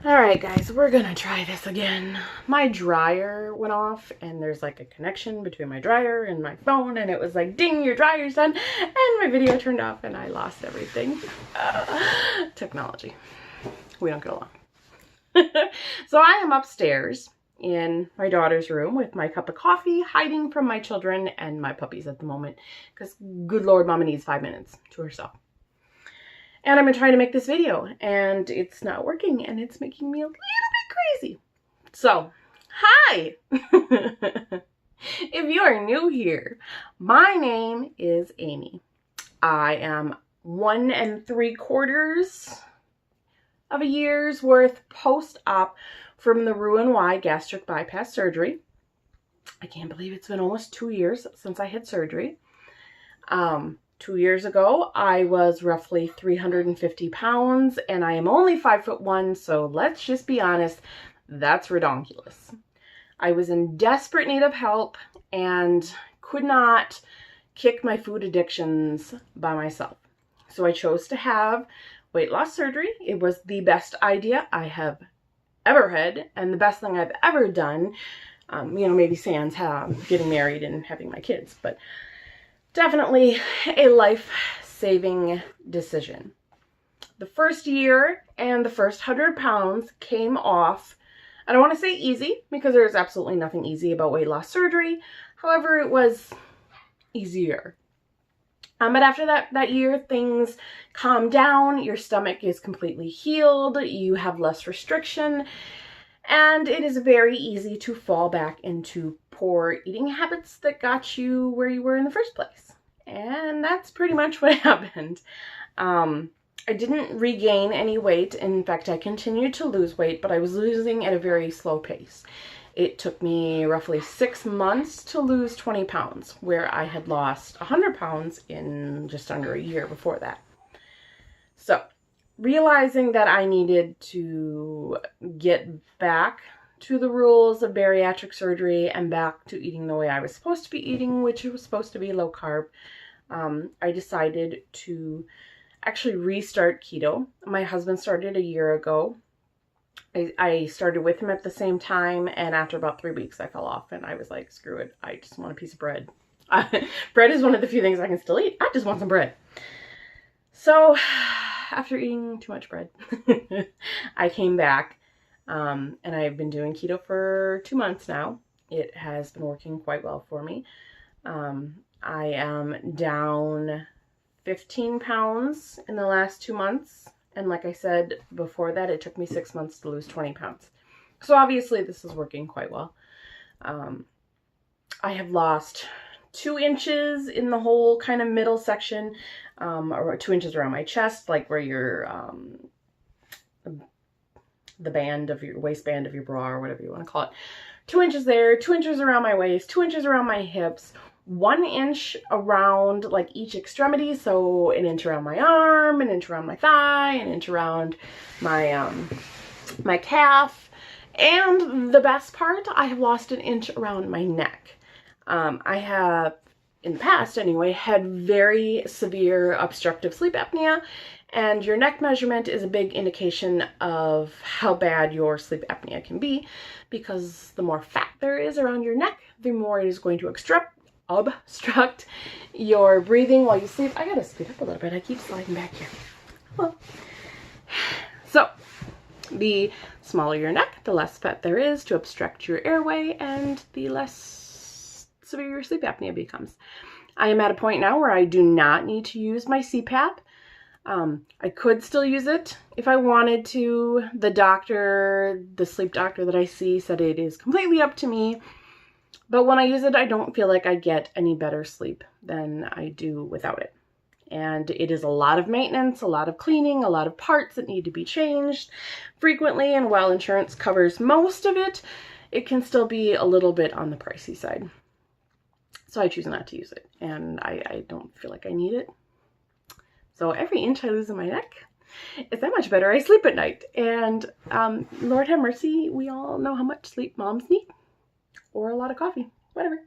All right, guys, we're gonna try this again. My dryer went off, and there's like a connection between my dryer and my phone, and it was like, ding, your dryer's done, and my video turned off, and I lost everything. Technology. We don't get along. So I am upstairs in my daughter's room with my cup of coffee, hiding from my children and my puppies at the moment, because good Lord, Mama needs 5 minutes to herself. And I've been trying to make this video, and it's not working, and it's making me a little bit crazy. So, hi! If you are new here, my name is Amy. I am 1 3/4 of a year's worth post-op from the Roux-en-y gastric bypass surgery. I can't believe it's been almost 2 years since I had surgery. 2 years ago, I was roughly 350 pounds, and I am only 5'1", so let's just be honest, that's redonkulous. I was in desperate need of help and could not kick my food addictions by myself. So I chose to have weight loss surgery. It was the best idea I have ever had, and the best thing I've ever done. Maybe sans getting married and having my kids, but definitely a life-saving decision. The first year and the first 100 pounds came off. I don't want to say easy, because there's absolutely nothing easy about weight loss surgery. However, it was easier. But after that year, things calm down. Your stomach is completely healed. You have less restriction. And it is very easy to fall back into poor eating habits that got you where you were in the first place. And that's pretty much what happened. I didn't regain any weight. In fact, I continued to lose weight, but I was losing at a very slow pace. It took me roughly 6 months to lose 20 pounds, where I had lost 100 pounds in just under a year before that. So, realizing that I needed to get back to the rules of bariatric surgery and back to eating the way I was supposed to be eating, which was supposed to be low carb, I decided to actually restart keto. My husband started a year ago. I started with him at the same time, and after about 3 weeks I fell off, and I was like, screw it, I just want a piece of bread. Bread is one of the few things I can still eat. I just want some bread. So after eating too much bread, I came back, and I've been doing keto for 2 months now. It has been working quite well for me. I am down 15 pounds in the last 2 months. And like I said before that, it took me 6 months to lose 20 pounds. So obviously this is working quite well. I have lost 2 inches in the whole kind of middle section, or 2 inches around my chest, like where your, the band of your waistband of your bra, or whatever you want to call it. 2 inches there, 2 inches around my waist, 2 inches around my hips, 1 inch around like each extremity. So an inch around my arm, an inch around my thigh, an inch around my, my calf. And the best part, I have lost an inch around my neck. I have, in the past anyway, had very severe obstructive sleep apnea, and your neck measurement is a big indication of how bad your sleep apnea can be, because the more fat there is around your neck, the more it is going to obstruct your breathing while you sleep. I gotta speed up a little bit. I keep sliding back here. Well, so the smaller your neck, the less fat there is to obstruct your airway, and the less severe your sleep apnea becomes. I am at a point now where I do not need to use my CPAP. I could still use it if I wanted to. The sleep doctor that I see, said it is completely up to me. But when I use it, I don't feel like I get any better sleep than I do without it. And it is a lot of maintenance, a lot of cleaning, a lot of parts that need to be changed frequently. And while insurance covers most of it, it can still be a little bit on the pricey side. So I choose not to use it. And I don't feel like I need it. So every inch I lose in my neck is that much better I sleep at night. And Lord have mercy, we all know how much sleep moms need. Or a lot of coffee, whatever.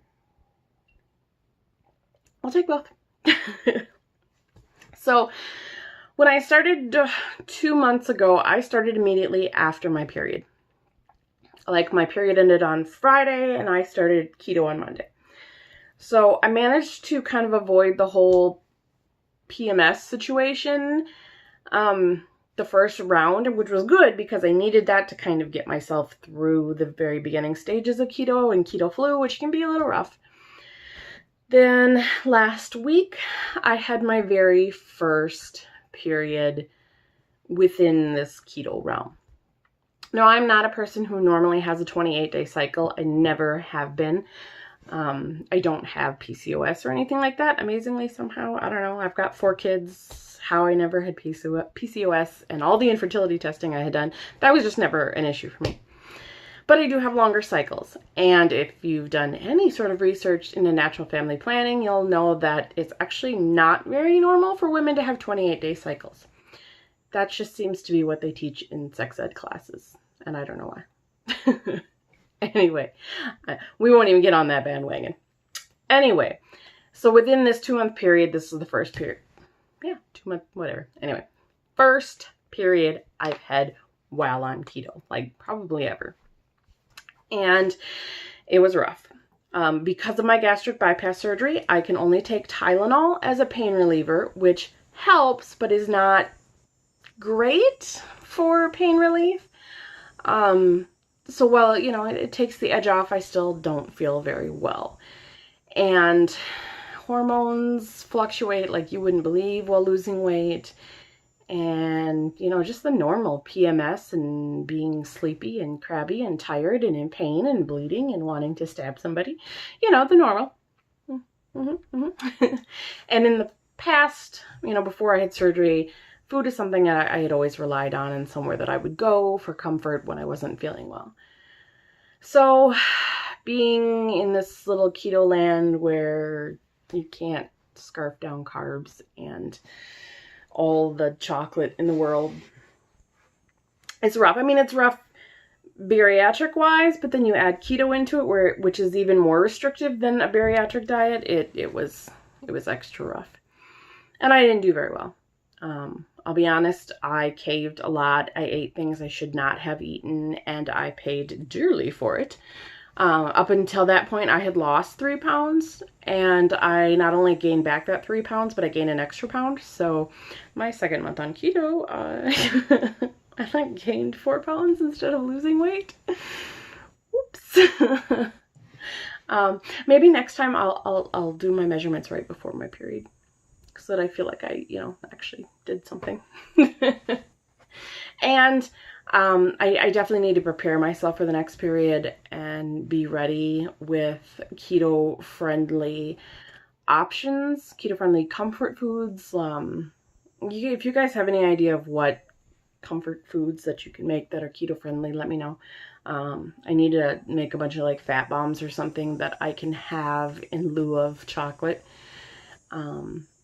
I'll take both. So When I started 2 months ago, I started immediately after my period. Like, my period ended on Friday and I started keto on Monday. So I managed to kind of avoid the whole PMS situation the first round, which was good because I needed that to kind of get myself through the very beginning stages of keto and keto flu, which can be a little rough. Then last week, I had my very first period within this keto realm. Now, I'm not a person who normally has a 28-day cycle. I never have been. I don't have PCOS or anything like that, amazingly, somehow. I don't know. I've got 4 kids. How I never had PCOS and all the infertility testing I had done, that was just never an issue for me. But I do have longer cycles. And if you've done any sort of research into natural family planning, you'll know that it's actually not very normal for women to have 28-day cycles. That just seems to be what they teach in sex ed classes. And I don't know why. Anyway, we won't even get on that bandwagon. Anyway, so within this 2-month period, this is the first period. Yeah, 2 months, whatever. Anyway, first period I've had while on keto, like probably ever. And it was rough. Because of my gastric bypass surgery, I can only take Tylenol as a pain reliever, which helps, but is not great for pain relief. So while, you know, it takes the edge off, I still don't feel very well. And hormones fluctuate like you wouldn't believe while losing weight. And, you know, just the normal PMS and being sleepy and crabby and tired and in pain and bleeding and wanting to stab somebody. You know, the normal. And in the past, you know, before I had surgery, food is something that I had always relied on and somewhere that I would go for comfort when I wasn't feeling well. So being in this little keto land where you can't scarf down carbs and all the chocolate in the world, it's rough. I mean, it's rough bariatric wise, but then you add keto into it, which is even more restrictive than a bariatric diet. It was extra rough, and I didn't do very well. I'll be honest, I caved a lot. I ate things I should not have eaten, and I paid dearly for it. Up until that point, I had lost 3 pounds, and I not only gained back that 3 pounds, but I gained an extra pound. So my second month on keto, I like gained 4 pounds instead of losing weight. Whoops. Maybe next time I'll do my measurements right before my period, so that I feel like I, you know, actually did something. And I definitely need to prepare myself for the next period and be ready with keto-friendly options, keto-friendly comfort foods. If you guys have any idea of what comfort foods that you can make that are keto-friendly, let me know. I need to make a bunch of like fat bombs or something that I can have in lieu of chocolate.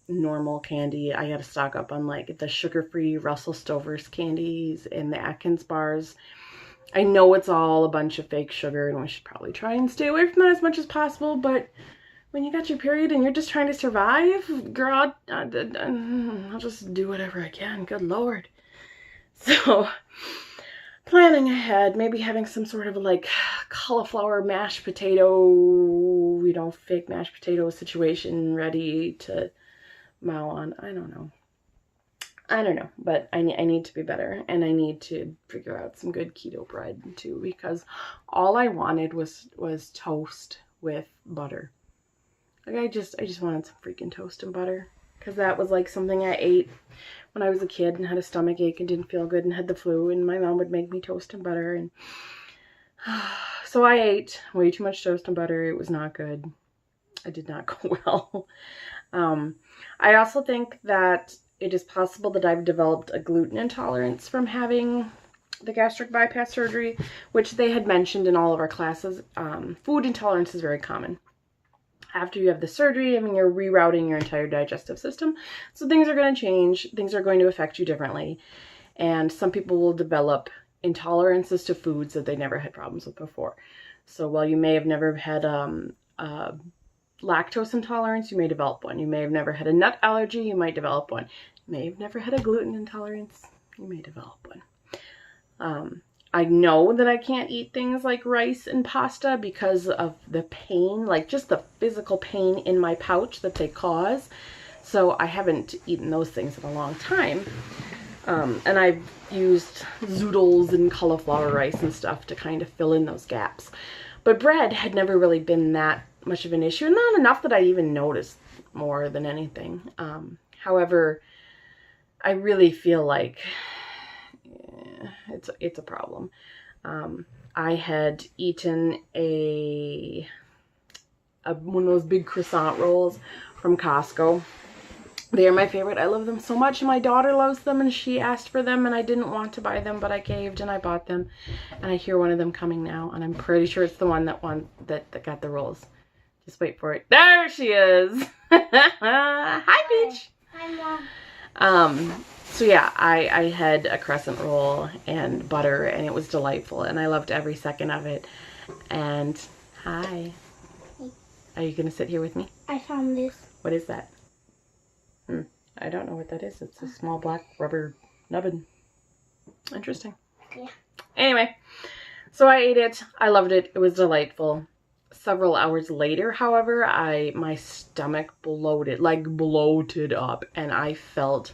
Normal candy. I gotta stock up on like the sugar-free Russell Stover's candies and the Atkins bars. I know it's all a bunch of fake sugar and we should probably try and stay away from that as much as possible, but when you got your period and you're just trying to survive, girl, I'll just do whatever I can. Good Lord. So planning ahead, maybe having some sort of like cauliflower mashed potato, you know, fake mashed potato situation ready to mow on. I don't know, but I need to be better, and I need to figure out some good keto bread too, because all I wanted was toast with butter. Like I just wanted some freaking toast and butter, because that was like something I ate when I was a kid and had a stomach ache and didn't feel good and had the flu, and my mom would make me toast and butter, and so I ate way too much toast and butter. It was not good. It did not go well. I also think that it is possible that I've developed a gluten intolerance from having the gastric bypass surgery, which they had mentioned in all of our classes. Food intolerance is very common. After you have the surgery, I mean, you're rerouting your entire digestive system. So things are going to change. Things are going to affect you differently. And some people will develop intolerances to foods that they never had problems with before. So while you may have never had lactose intolerance, you may develop one. You may have never had a nut allergy, you might develop one. may have never had a gluten intolerance, you may develop one. I know that I can't eat things like rice and pasta because of the pain, like just the physical pain in my pouch that they cause. So I haven't eaten those things in a long time. And I've used zoodles and cauliflower rice and stuff to kind of fill in those gaps. But bread had never really been that much of an issue, and not enough that I even noticed more than anything. However, I really feel like it's a problem. I had eaten one of those big croissant rolls from Costco. They are my favorite. I love them so much, and my daughter loves them, and she asked for them, and I didn't want to buy them, but I caved and I bought them. And I hear one of them coming now, and I'm pretty sure it's the one that got the rolls. Just wait for it. There she is. Hi, Peach. Hi, Mom. So yeah, I had a crescent roll and butter, and it was delightful, and I loved every second of it. And hi. Are you gonna sit here with me? I found this. What is that? I don't know what that is. It's a small black rubber nubbin. Interesting. Yeah. Anyway, so I ate it. I loved it. It was delightful. Several hours later, however, my stomach bloated up, and I felt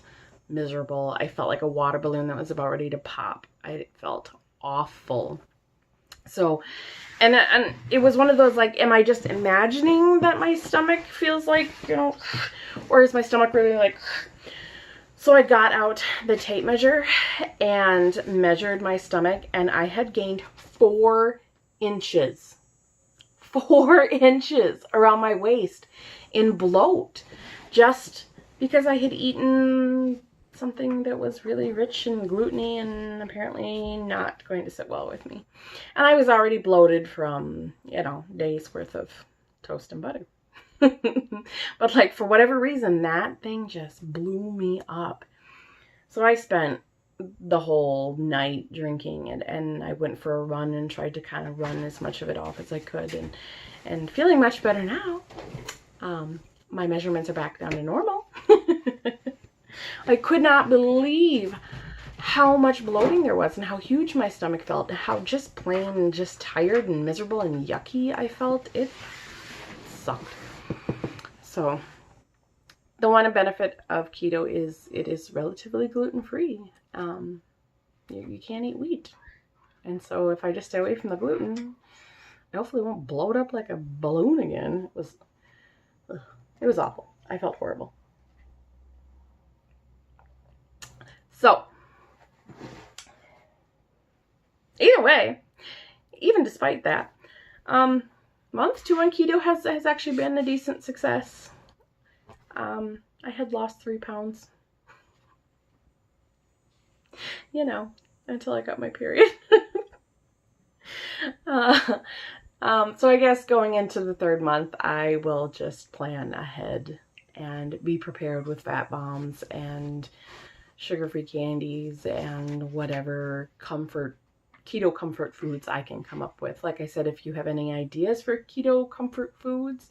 miserable. I felt like a water balloon that was about ready to pop. I felt awful. So, and it was one of those, like, am I just imagining that my stomach feels like, you know, or is my stomach really like... So I got out the tape measure and measured my stomach, and I had gained 4 inches. 4 inches around my waist in bloat, just because I had eaten something that was really rich and gluten-y and apparently not going to sit well with me. And I was already bloated from, you know, days worth of toast and butter. But like, for whatever reason, that thing just blew me up. So I spent the whole night drinking, and I went for a run and tried to kind of run as much of it off as I could, and feeling much better now. My measurements are back down to normal. I could not believe how much bloating there was and how huge my stomach felt, and how just plain just tired and miserable and yucky I felt. It sucked. So the one benefit of keto is it is relatively gluten-free. You can't eat wheat. And so if I just stay away from the gluten, I hopefully won't blow it up like a balloon again. It was awful. I felt horrible. So, either way, even despite that, month 2 on keto has actually been a decent success. I had lost 3 pounds. You know, until I got my period. So I guess going into the 3rd month, I will just plan ahead and be prepared with fat bombs and sugar-free candies and whatever keto comfort foods I can come up with. Like I said, if you have any ideas for keto comfort foods,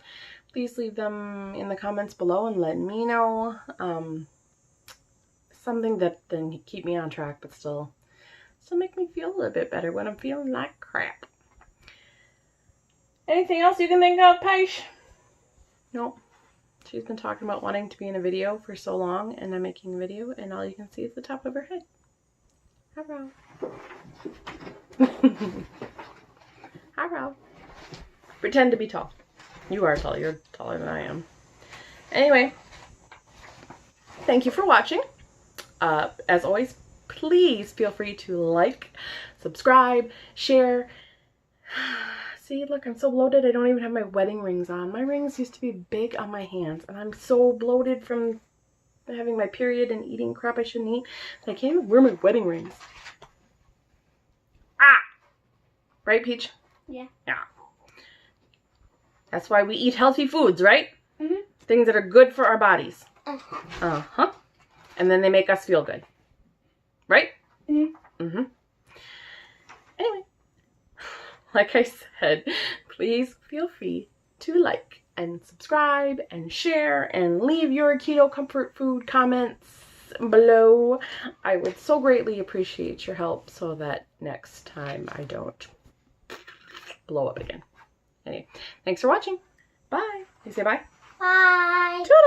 please leave them in the comments below and let me know. Something that then keep me on track, but still make me feel a little bit better when I'm feeling like crap. Anything else you can think of, Paige? Nope. She's been talking about wanting to be in a video for so long, and I'm making a video, and all you can see is the top of her head. Hello. Hello. Pretend to be tall. You are tall. You're taller than I am. Anyway, thank you for watching. As always, please feel free to like, subscribe, share. See, look, I'm so bloated I don't even have my wedding rings on. My rings used to be big on my hands, and I'm so bloated from having my period and eating crap I shouldn't eat that I can't even wear my wedding rings. Ah! Right, Peach? Yeah. Yeah. That's why we eat healthy foods, right? Mm-hmm. Things that are good for our bodies. Uh-huh. Uh-huh. And then they make us feel good. Right? Mm-hmm. Mm-hmm. Anyway. Like I said, please feel free to like and subscribe and share and leave your keto comfort food comments below. I would so greatly appreciate your help so that next time I don't blow up again. Anyway, thanks for watching. Bye. You say bye? Bye. Toodles.